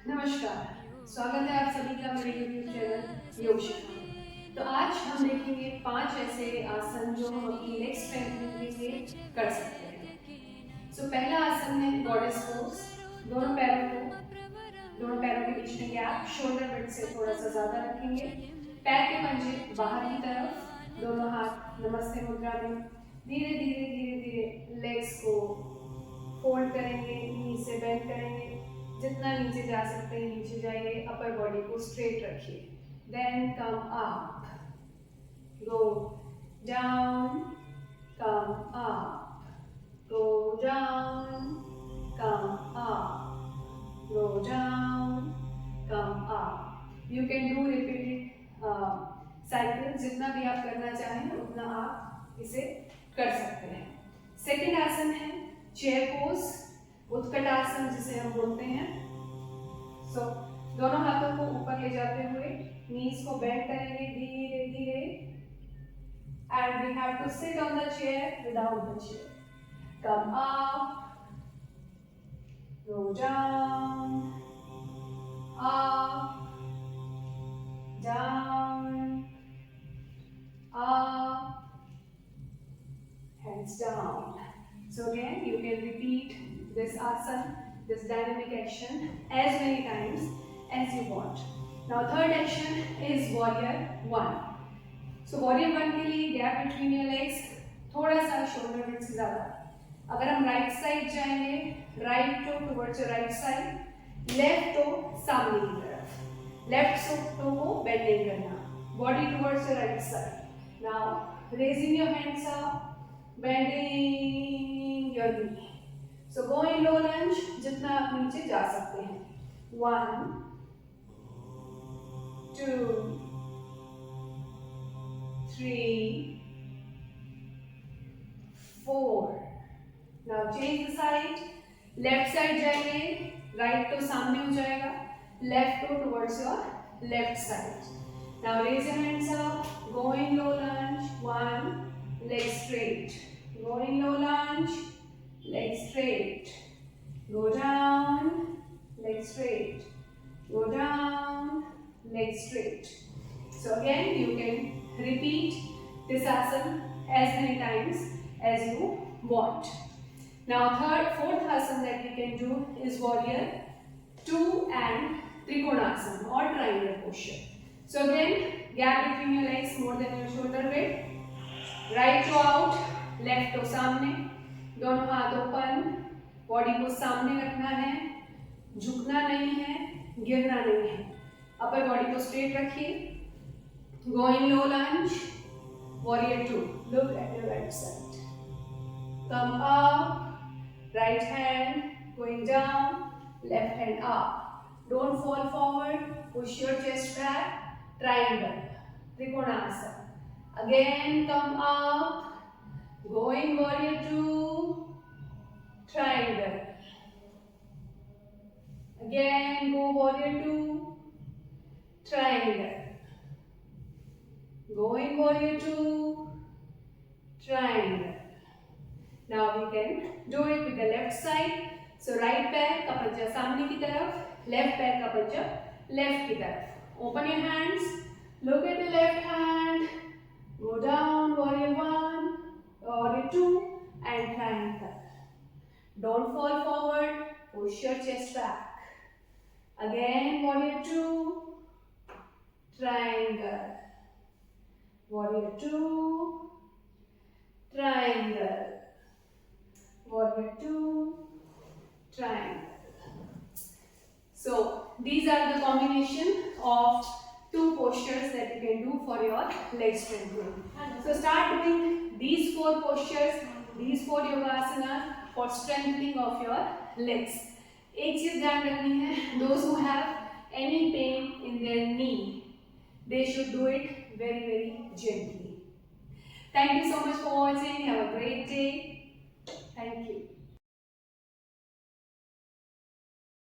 नमस्कार, स्वागत है आप सभी का मेरे YouTube चैनल योग शिक्षा में। तो आज हम देखेंगे 5 ऐसे आसन जो हम अपनी लेग स्ट्रेंथनिंग के लिए कर सकते हैं। पहला आसन है गॉडेस पोज। दोनों पैरों के बीच में गैप शोल्डर विड्थ से थोड़ा सा ज्यादा रखेंगे। पैर के पंजे बाहर की तरफ, दोनों हाथ नमस्ते मुद्रा में। धीरे धीरे धीरे धीरे लेग्स को फोल्ड करेंगे, नी से बेंड करेंगे, जितना नीचे जा सकते हैं नीचे जाइए, अपर बॉडी को स्ट्रेट रखिए। Then come up, go down, come up, go down, come up, go down, come up. You can do repeated cycle, जितना भी आप करना चाहें उतना आप इसे कर सकते हैं। सेकेंड आसन है चेयर पोज, उत्कट आसन जिसे हम बोलते हैं। दोनों हाथों को ऊपर ले जाते हुए नीज को बेंड करेंगे धीरे धीरे, and we have to sit on the chair without the chair. Come up, go down, up, down, up, hands down. So again, you can repeat this asana, this dynamic action as many times as you want. Now third action is warrior 1. So warrior 1 के लिए gap between your legs थोड़ा सा shoulder width से ज़्यादा। अगर हम right side जाएंगे, right toe towards your right side, left toe सामने की तरफ, left toe को bend नहीं करना, body towards your right side. Now raising your hands up, bending your knee. So go in low lunge, जितना आप नीचे जा सकते हैं। 1, 2, 3, 4. Now change the side. Left side जाएंगे, right toe सामने हो जाएगा, left toe towards your left side. Now raise your hands up, go in low lunge. 1, leg straight. Go in low lunge, leg straight. Go down, leg straight. Go down, leg straight. So again, you can repeat this asana as many times as you want. Now fourth asana that we can do is warrior 2 and trikonasana or triangle posture. So again, gap between your legs more than your shoulder width. Right toe out, left toe सामने, दोनों हाथ open, body को सामने रखना है, झुकना नहीं है, गिरना नहीं है, अपर बॉडी को स्ट्रेट रखिए। Go in low lunge, warrior 2, look at your right side, come up, right hand going down, left hand up, don't fall forward, push your chest back, triangle, Trikonasana. Again, come up, go in warrior 2, triangle. Again, go warrior 2, triangle. Go in warrior 2, triangle. Now we can do it with the left side. So right पैर का पंजा सामने की तरफ, left पैर का पंजा left की तरफ. Open your hands, look at the left hand. Go down, warrior 1, warrior 2, and triangle. Don't fall forward, push your chest back. Again, warrior 2, triangle. Warrior 2, triangle. Warrior 2, triangle. So, these are the combination of 2 postures that you can do for your leg strengthening. So start doing these 4 postures, these 4 yogasanas for strengthening of your legs. एक चीज ध्यान रखनी है, those who have any pain in their knee, they should do it very very gently. Thank you so much for watching. Have a great day. Thank you.